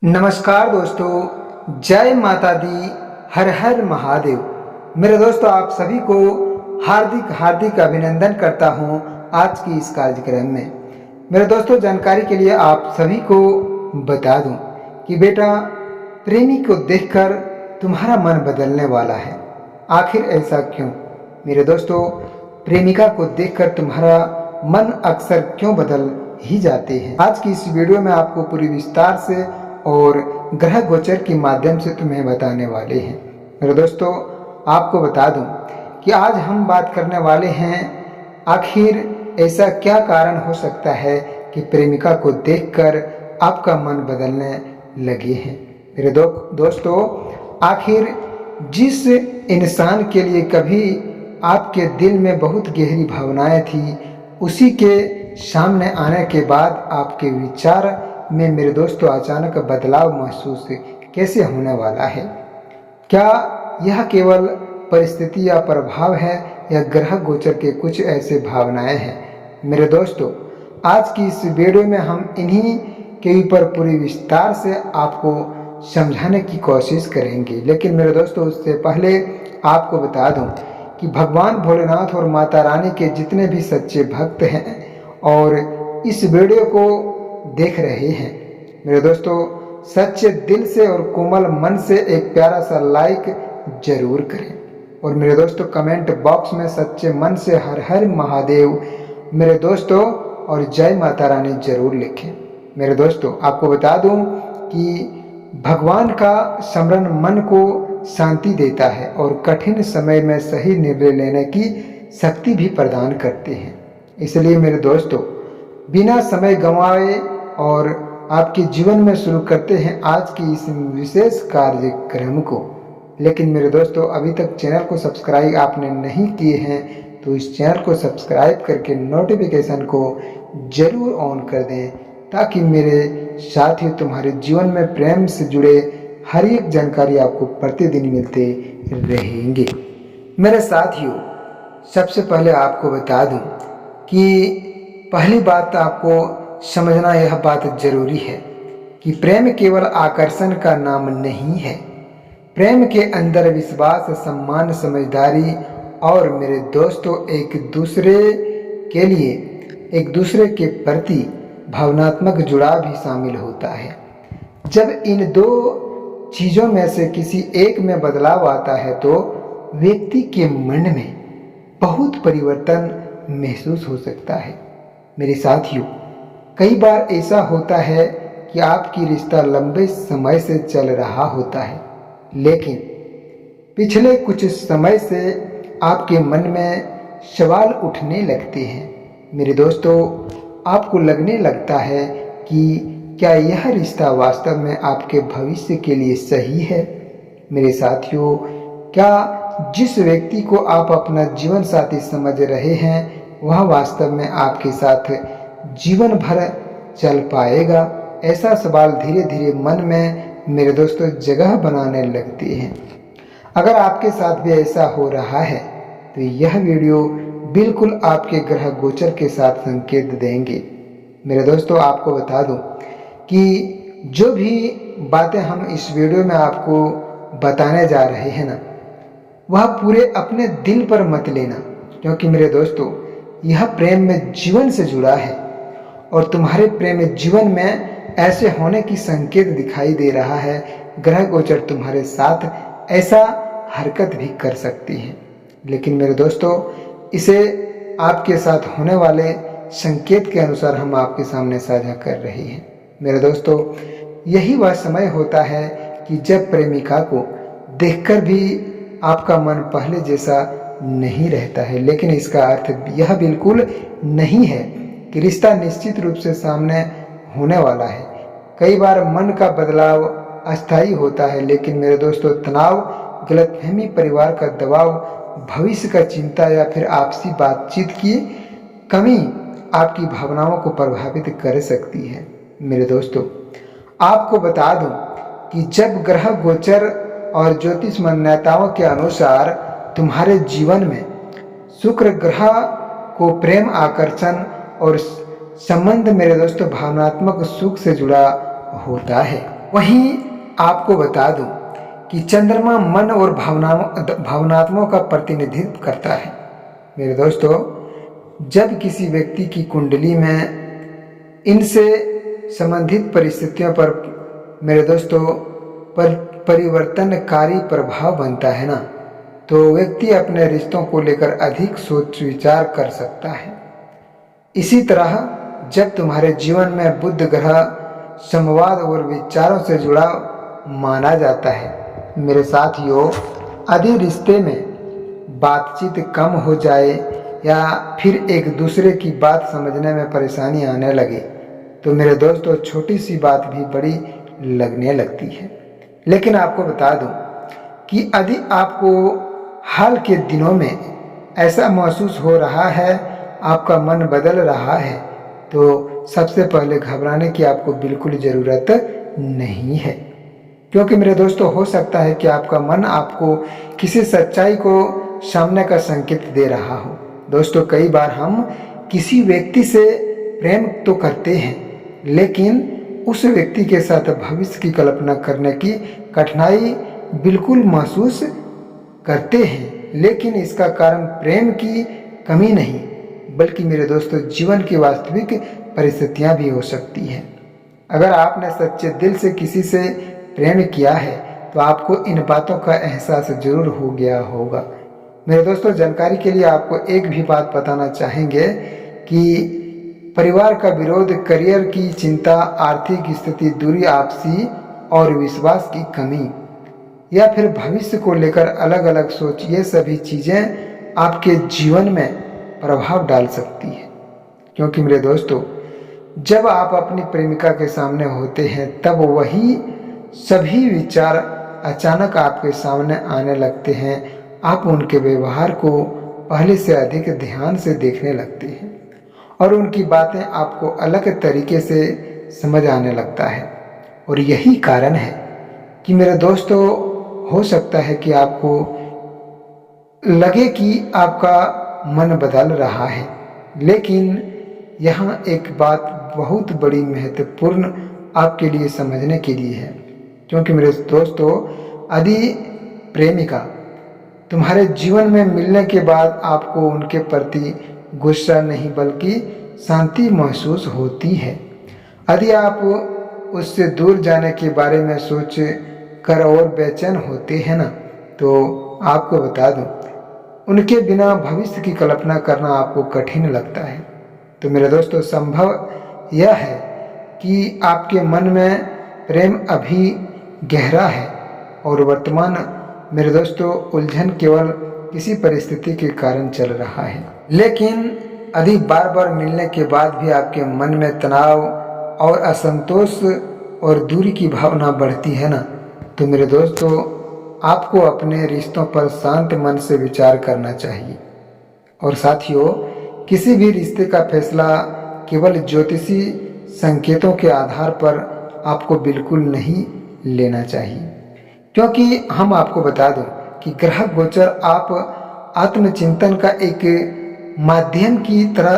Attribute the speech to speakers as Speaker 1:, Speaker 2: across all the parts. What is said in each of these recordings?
Speaker 1: नमस्कार दोस्तों, जय माता दी, हर हर महादेव। मेरे दोस्तों, आप सभी को हार्दिक हार्दिक अभिनंदन करता हूं आज की इस कार्यक्रम में। मेरे दोस्तों, जानकारी के लिए आप सभी को बता दूं कि बेटा, प्रेमी को देखकर तुम्हारा मन बदलने वाला है। आखिर ऐसा क्यों? मेरे दोस्तों, प्रेमिका को देखकर तुम्हारा मन अक्सर क्यों बदल ही जाते हैं। आज की इस वीडियो में आपको पूरी विस्तार से और ग्रह गोचर के माध्यम से तुम्हें बताने वाले हैं। मेरे दोस्तों, आपको बता दूं कि आज हम बात करने वाले हैं आखिर ऐसा क्या कारण हो सकता है कि प्रेमिका को देखकर आपका मन बदलने लगे हैं। मेरे दोस्तों, आखिर जिस इंसान के लिए कभी आपके दिल में बहुत गहरी भावनाएं थी, उसी के सामने आने के बाद आपके विचार में मेरे दोस्तों अचानक बदलाव महसूस कैसे होने वाला है? क्या यह केवल परिस्थिति या प्रभाव है या ग्रह गोचर के कुछ ऐसे भावनाएं हैं? मेरे दोस्तों, आज की इस वीडियो में हम इन्हीं के ऊपर पूरी विस्तार से आपको समझाने की कोशिश करेंगे। लेकिन मेरे दोस्तों, उससे पहले आपको बता दूं कि भगवान भोलेनाथ और माता रानी के जितने भी सच्चे भक्त हैं और इस वीडियो को देख रहे हैं, मेरे दोस्तों, सच्चे दिल से और कोमल मन से एक प्यारा सा लाइक जरूर करें। और मेरे दोस्तों, कमेंट बॉक्स में सच्चे मन से हर हर महादेव मेरे दोस्तों और जय माता रानी जरूर लिखें। मेरे दोस्तों, आपको बता दूं कि भगवान का स्मरण मन को शांति देता है और कठिन समय में सही निर्णय लेने की शक्ति भी प्रदान करते हैं। इसलिए मेरे दोस्तों, बिना समय गंवाए और आपके जीवन में शुरू करते हैं आज की इस विशेष कार्यक्रम को। लेकिन मेरे दोस्तों, अभी तक चैनल को सब्सक्राइब आपने नहीं किए हैं तो इस चैनल को सब्सक्राइब करके नोटिफिकेशन को जरूर ऑन कर दें, ताकि मेरे साथियों तुम्हारे जीवन में प्रेम से जुड़े हर एक जानकारी आपको प्रतिदिन मिलते रहेंगे। मेरे साथियों, सबसे पहले आपको बता दूं कि पहली बात आपको समझना यह बात जरूरी है कि प्रेम केवल आकर्षण का नाम नहीं है। प्रेम के अंदर विश्वास, सम्मान, समझदारी और मेरे दोस्तों एक दूसरे के लिए, एक दूसरे के प्रति भावनात्मक जुड़ाव भी शामिल होता है। जब इन दो चीज़ों में से किसी एक में बदलाव आता है तो व्यक्ति के मन में बहुत परिवर्तन महसूस हो सकता है। मेरे साथियों, कई बार ऐसा होता है कि आपकी रिश्ता लंबे समय से चल रहा होता है, लेकिन पिछले कुछ समय से आपके मन में सवाल उठने लगते हैं। मेरे दोस्तों, आपको लगने लगता है कि क्या यह रिश्ता वास्तव में आपके भविष्य के लिए सही है? मेरे साथियों, क्या जिस व्यक्ति को आप अपना जीवन साथी समझ रहे हैं वह वास्तव में आपके साथ जीवन भर चल पाएगा? ऐसा सवाल धीरे धीरे मन में मेरे दोस्तों जगह बनाने लगते हैं। अगर आपके साथ भी ऐसा हो रहा है तो यह वीडियो बिल्कुल आपके ग्रह गोचर के साथ संकेत देंगे। मेरे दोस्तों, आपको बता दूं कि जो भी बातें हम इस वीडियो में आपको बताने जा रहे हैं ना, वह पूरे अपने दिल पर मत लेना, क्योंकि मेरे दोस्तों, यह प्रेम में जीवन से जुड़ा है और तुम्हारे प्रेम जीवन में ऐसे होने की संकेत दिखाई दे रहा है। ग्रह गोचर तुम्हारे साथ ऐसा हरकत भी कर सकती है। लेकिन मेरे दोस्तों, इसे आपके साथ होने वाले संकेत के अनुसार हम आपके सामने साझा कर रहे हैं। मेरे दोस्तों, यही वह समय होता है कि जब प्रेमिका को देखकर भी आपका मन पहले जैसा नहीं रहता है। लेकिन इसका अर्थ यह बिल्कुल नहीं है कि रिश्ता निश्चित रूप से सामने होने वाला है। कई बार मन का बदलाव अस्थायी होता है, लेकिन मेरे दोस्तों, तनाव, गलतफहमी, परिवार का दबाव, भविष्य का चिंता या फिर आपसी बातचीत की कमी आपकी भावनाओं को प्रभावित कर सकती है। मेरे दोस्तों, आपको बता दूं कि जब ग्रह गोचर और ज्योतिष मान्यताओं के अनुसार तुम्हारे जीवन में शुक्र ग्रह को प्रेम, आकर्षण और संबंध मेरे दोस्तों भावनात्मक सुख से जुड़ा होता है। वहीं आपको बता दूं कि चंद्रमा मन और भावनात्मों का प्रतिनिधित्व करता है। मेरे दोस्तों, जब किसी व्यक्ति की कुंडली में इनसे संबंधित परिस्थितियों पर मेरे दोस्तों परिवर्तनकारी प्रभाव बनता है ना, तो व्यक्ति अपने रिश्तों को लेकर अधिक सोच विचार कर सकता है। इसी तरह जब तुम्हारे जीवन में बुध ग्रह संवाद और विचारों से जुड़ा माना जाता है, मेरे साथियों, यदि रिश्ते में बातचीत कम हो जाए या फिर एक दूसरे की बात समझने में परेशानी आने लगे, तो मेरे दोस्तों छोटी सी बात भी बड़ी लगने लगती है। लेकिन आपको बता दूं कि यदि आपको हाल के दिनों में ऐसा महसूस हो रहा है, आपका मन बदल रहा है, तो सबसे पहले घबराने की आपको बिल्कुल ज़रूरत नहीं है। क्योंकि मेरे दोस्तों, हो सकता है कि आपका मन आपको किसी सच्चाई को सामने का संकेत दे रहा हो। दोस्तों, कई बार हम किसी व्यक्ति से प्रेम तो करते हैं, लेकिन उस व्यक्ति के साथ भविष्य की कल्पना करने की कठिनाई बिल्कुल महसूस करते हैं। लेकिन इसका कारण प्रेम की कमी नहीं, बल्कि मेरे दोस्तों जीवन की वास्तविक परिस्थितियां भी हो सकती हैं। अगर आपने सच्चे दिल से किसी से प्रेम किया है, तो आपको इन बातों का एहसास जरूर हो गया होगा। मेरे दोस्तों, जानकारी के लिए आपको एक भी बात बताना चाहेंगे कि परिवार का विरोध, करियर की चिंता, आर्थिक स्थिति, दूरी, आपसी और विश्वास की कमी या फिर भविष्य को लेकर अलग अलग सोच, ये सभी चीज़ें आपके जीवन में प्रभाव डाल सकती है। क्योंकि मेरे दोस्तों, जब आप अपनी प्रेमिका के सामने होते हैं, तब वही सभी विचार अचानक आपके सामने आने लगते हैं। आप उनके व्यवहार को पहले से अधिक ध्यान से देखने लगते हैं और उनकी बातें आपको अलग तरीके से समझ आने लगता है। और यही कारण है कि मेरे दोस्तों, हो सकता है कि आपको लगे कि आपका मन बदल रहा है, लेकिन यहाँ एक बात बहुत बड़ी महत्वपूर्ण आपके लिए समझने के लिए है। क्योंकि मेरे दोस्तों, यदि प्रेमिका तुम्हारे जीवन में मिलने के बाद आपको उनके प्रति गुस्सा नहीं बल्कि शांति महसूस होती है, यदि आप उससे दूर जाने के बारे में सोच कर और बेचैन होते हैं ना, तो आपको बता दूं, उनके बिना भविष्य की कल्पना करना आपको कठिन लगता है। तो मेरे दोस्तों, संभव यह है कि आपके मन में प्रेम अभी गहरा है और वर्तमान मेरे दोस्तों उलझन केवल किसी परिस्थिति के कारण चल रहा है। लेकिन यदि बार बार मिलने के बाद भी आपके मन में तनाव और असंतोष और दूरी की भावना बढ़ती है ना, तो मेरे दोस्तों आपको अपने रिश्तों पर शांत मन से विचार करना चाहिए। और साथियों, किसी भी रिश्ते का फैसला केवल ज्योतिषी संकेतों के आधार पर आपको बिल्कुल नहीं लेना चाहिए। क्योंकि हम आपको बता दें कि ग्रह गोचर आप आत्मचिंतन का एक माध्यम की तरह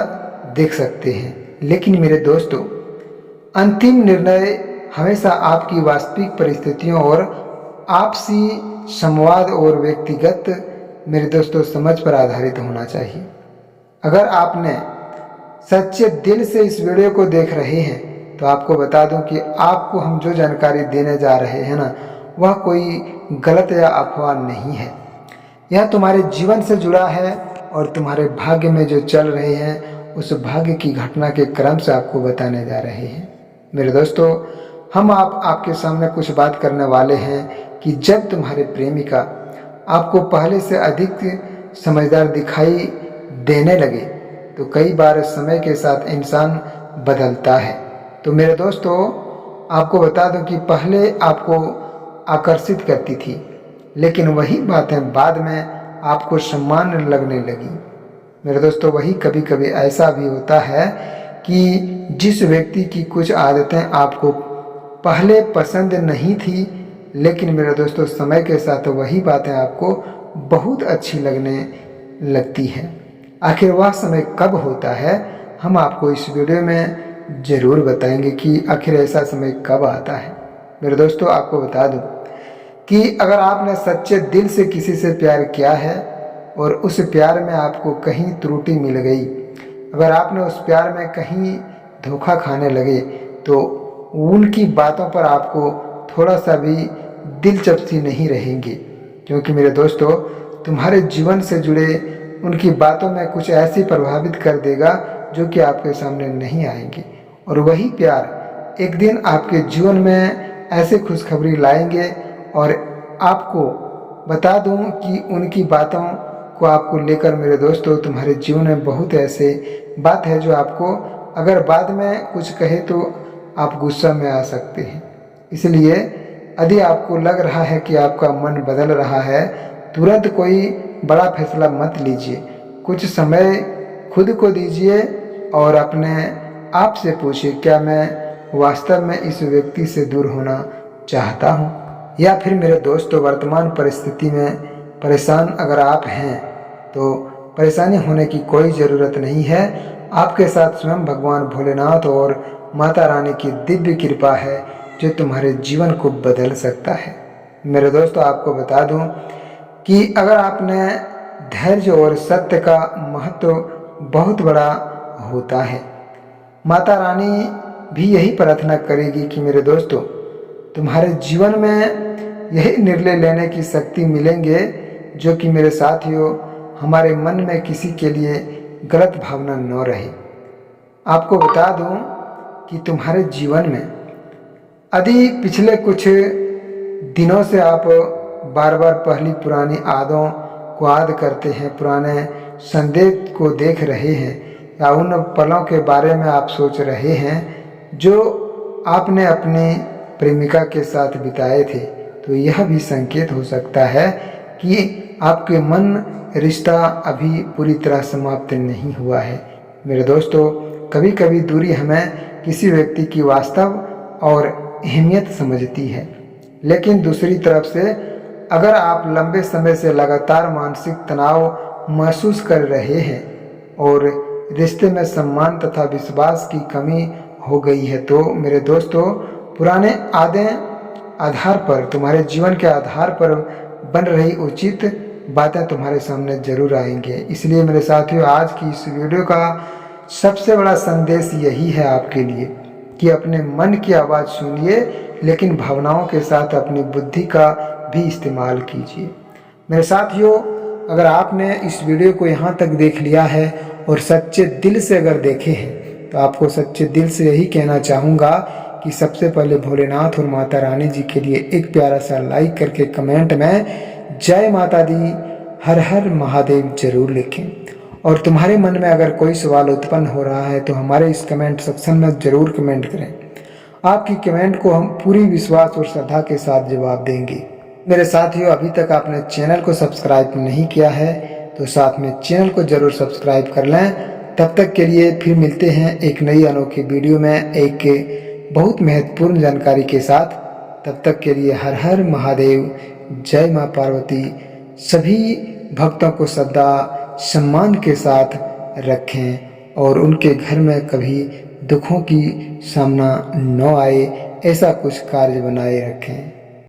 Speaker 1: देख सकते हैं, लेकिन मेरे दोस्तों अंतिम निर्णय हमेशा आपकी वास्तविक परिस्थितियों और आपसी संवाद और व्यक्तिगत मेरे दोस्तों समझ पर आधारित होना चाहिए। अगर आपने सच्चे दिल से इस वीडियो को देख रहे हैं, तो आपको बता दूं कि आपको हम जो जानकारी देने जा रहे हैं ना, वह कोई गलत या अफवाह नहीं है। यह तुम्हारे जीवन से जुड़ा है और तुम्हारे भाग्य में जो चल रहे हैं उस भाग्य की घटना के क्रम से आपको बताने जा रहे हैं। मेरे दोस्तों, हम आपके सामने कुछ बात करने वाले हैं कि जब तुम्हारे प्रेमिका आपको पहले से अधिक समझदार दिखाई देने लगे, तो कई बार समय के साथ इंसान बदलता है। तो मेरे दोस्तों, आपको बता दूं कि पहले आपको आकर्षित करती थी, लेकिन वही बातें बाद में आपको सम्मान लगने लगी। मेरे दोस्तों, वही कभी कभी ऐसा भी होता है कि जिस व्यक्ति की कुछ आदतें आपको पहले पसंद नहीं थी, लेकिन मेरे दोस्तों समय के साथ वही बातें आपको बहुत अच्छी लगने लगती हैं। आखिर वह समय कब होता है, हम आपको इस वीडियो में ज़रूर बताएंगे कि आखिर ऐसा समय कब आता है। मेरे दोस्तों आपको बता दूं कि अगर आपने सच्चे दिल से किसी से प्यार किया है और उस प्यार में आपको कहीं त्रुटि मिल गई, अगर आपने उस प्यार में कहीं धोखा खाने लगे, तो उनकी बातों पर आपको थोड़ा सा भी दिलचस्पी नहीं रहेगी। क्योंकि मेरे दोस्तों, तुम्हारे जीवन से जुड़े उनकी बातों में कुछ ऐसी प्रभावित कर देगा जो कि आपके सामने नहीं आएंगी। और वही प्यार एक दिन आपके जीवन में ऐसे खुशखबरी लाएंगे। और आपको बता दूं कि उनकी बातों को आपको लेकर मेरे दोस्तों, तुम्हारे जीवन में बहुत ऐसे बात है जो आपको अगर बाद में कुछ कहे तो आप गुस्सा में आ सकते हैं। इसलिए यदि आपको लग रहा है कि आपका मन बदल रहा है, तुरंत कोई बड़ा फैसला मत लीजिए। कुछ समय खुद को दीजिए और अपने आप से पूछिए, क्या मैं वास्तव में इस व्यक्ति से दूर होना चाहता हूँ? या फिर मेरे दोस्तों, वर्तमान परिस्थिति में परेशान अगर आप हैं तो परेशानी होने की कोई ज़रूरत नहीं है। आपके साथ स्वयं भगवान भोलेनाथ और माता रानी की दिव्य कृपा है जो तुम्हारे जीवन को बदल सकता है। मेरे दोस्तों, आपको बता दूं कि अगर आपने धैर्य और सत्य का महत्व बहुत बड़ा होता है, माता रानी भी यही प्रार्थना करेगी कि मेरे दोस्तों, तुम्हारे जीवन में यही निर्णय लेने की शक्ति मिलेंगे जो कि मेरे साथियों, हमारे मन में किसी के लिए गलत भावना न रहे। आपको बता दूं कि तुम्हारे जीवन में यदि पिछले कुछ दिनों से आप बार बार पहली पुरानी आदतों को याद करते हैं, पुराने संदेश को देख रहे हैं, या उन पलों के बारे में आप सोच रहे हैं जो आपने अपनी प्रेमिका के साथ बिताए थे, तो यह भी संकेत हो सकता है कि आपके मन रिश्ता अभी पूरी तरह समाप्त नहीं हुआ है। मेरे दोस्तों, कभी कभी दूरी हमें किसी व्यक्ति की वास्तव और अहमियत समझती है, लेकिन दूसरी तरफ से अगर आप लंबे समय से लगातार मानसिक तनाव महसूस कर रहे हैं और रिश्ते में सम्मान तथा विश्वास की कमी हो गई है, तो मेरे दोस्तों, पुराने आधार पर, तुम्हारे जीवन के आधार पर बन रही उचित बातें तुम्हारे सामने जरूर आएंगे। इसलिए मेरे साथियों, आज की इस वीडियो का सबसे बड़ा संदेश यही है आपके लिए कि अपने मन की आवाज़ सुनिए, लेकिन भावनाओं के साथ अपनी बुद्धि का भी इस्तेमाल कीजिए। मेरे साथियों, अगर आपने इस वीडियो को यहाँ तक देख लिया है और सच्चे दिल से अगर देखे हैं, तो आपको सच्चे दिल से यही कहना चाहूँगा कि सबसे पहले भोलेनाथ और माता रानी जी के लिए एक प्यारा सा लाइक करके कमेंट में जय माता दी, हर हर महादेव जरूर लिखें। और तुम्हारे मन में अगर कोई सवाल उत्पन्न हो रहा है तो हमारे इस कमेंट सेक्शन में ज़रूर कमेंट करें। आपकी कमेंट को हम पूरी विश्वास और श्रद्धा के साथ जवाब देंगे। मेरे साथियों, अभी तक आपने चैनल को सब्सक्राइब नहीं किया है तो साथ में चैनल को ज़रूर सब्सक्राइब कर लें। तब तक के लिए फिर मिलते हैं एक नई अनोखी वीडियो में एक बहुत महत्वपूर्ण जानकारी के साथ। तब तक के लिए हर हर महादेव, जय माँ पार्वती। सभी भक्तों को श्रद्धा सम्मान के साथ रखें और उनके घर में कभी दुखों की सामना न आए, ऐसा कुछ कार्य बनाए रखें।